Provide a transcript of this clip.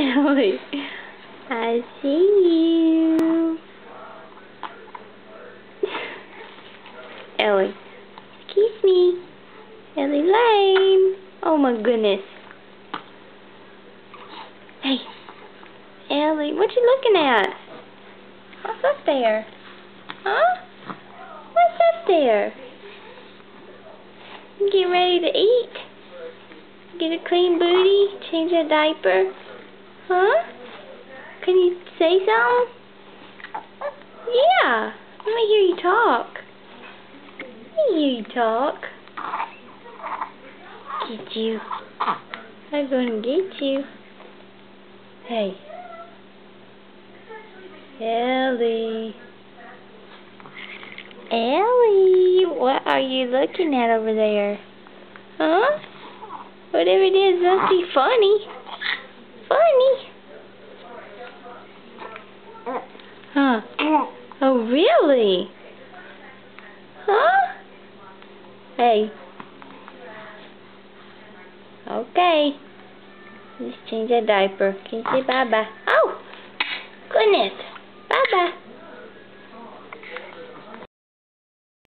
Ellie, I see you. Ellie, excuse me. Ellie Lane. Oh my goodness. Hey, Ellie, what you looking at? What's up there? Huh? What's up there? You getting ready to eat? Get a clean booty? Change a diaper? Huh? Can you say something? Yeah. Let me hear you talk. Let me hear you talk. Get you. I'm gonna get you. Hey. Ellie. Ellie, what are you looking at over there? Huh? Whatever it is must be funny. Funny. Huh? Oh, really? Huh? Hey. Okay. Let's change that diaper. Can you say bye-bye? Oh! Goodness. Bye-bye.